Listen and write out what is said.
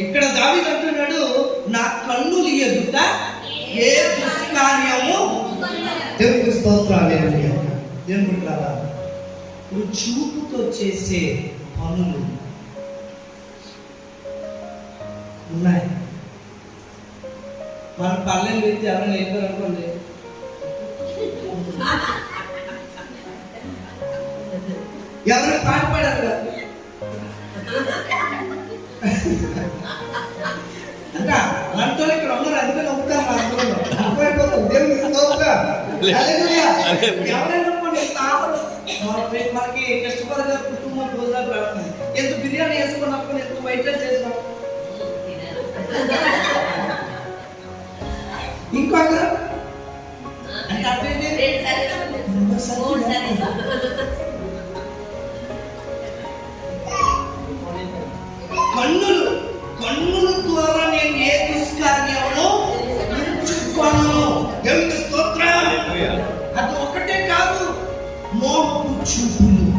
ఇక్కడ దావీదు అంటున్నాడు, నా కన్నులు ఎదుట ఏ దుష్కార్యము. దేవునికి స్తోత్రాలు. దేవుని బిడ్డలారా, ఇప్పుడు చూపుతో చేసే పనులు ఉన్నాయి. మన పల్లెలు వ్యక్తి ఎవరైనా వెళ్ళారు అనుకోండి, ఎవరైనా పాట పాడారు కదా అంట అలాంటి ఇక్కడ ఉన్నారు. అందుకే నవ్వుతారు. అర్థమైపోతుంది. దేవునికి స్తోత్రం. హల్లెలూయా. ఎవరైనా మనకి కష్టపడగా కుటుంబం భోజనాలు పెడుతుంది. ఎంత బిర్యానీ వేసుకున్నప్పుడు, ఎంత వైట్ రైస్ వేసుకున్నాం, ఇంకొక అంటే అర్థమైంది. కన్నుల ద్వారా నేను ఏ దుష్కార్యమును ఎంచుకోను. దేవునికి స్తోత్రం. అది ఒకటే కాదు, మోహపు చూపులు.